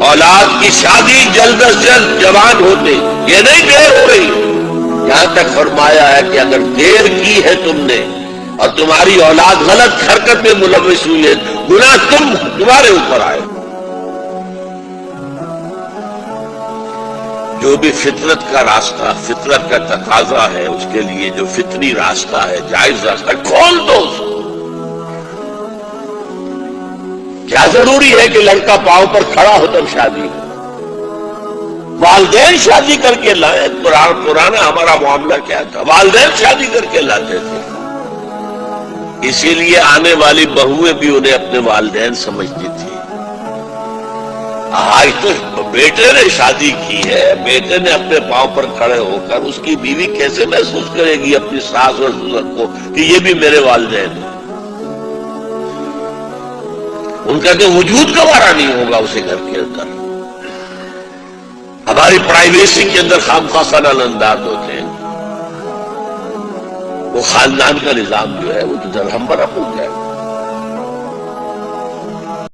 اولاد کی شادی جلد از جلد جوان ہوتے، یہ نہیں دیر ہو رہی. یہاں تک فرمایا ہے کہ اگر دیر کی ہے تم نے اور تمہاری اولاد غلط حرکت میں ملوث ہوئی ہے، گناہ تمہارے اوپر آئے. جو بھی فطرت کا راستہ، فطرت کا تقاضا ہے، اس کے لیے جو فطری راستہ ہے، جائز راستہ، کھول دو اس کو. کیا ضروری ہے کہ لڑکا پاؤں پر کھڑا ہو تب شادی؟ والدین شادی کر کے لائے. پرانا ہمارا معاملہ کیا تھا؟ والدین شادی کر کے لاتے تھے. اسی لیے آنے والی بہویں بھی انہیں اپنے والدین سمجھتی تھی. آج تو بیٹے نے شادی کی ہے، بیٹے نے اپنے پاؤں پر کھڑے ہو کر، اس کی بیوی کیسے محسوس کرے گی اپنی ساس اور سسر کو کہ یہ بھی میرے والدین ہیں؟ ان کا کہ وجود گوارا نہیں ہوگا اسے گھر کے اندر. ہماری پرائیویسی کے اندر خامخواہ خلل انداز ہوتے ہیں. وہ خاندان کا نظام جو ہے وہ تو درہم برہم ہو جائے.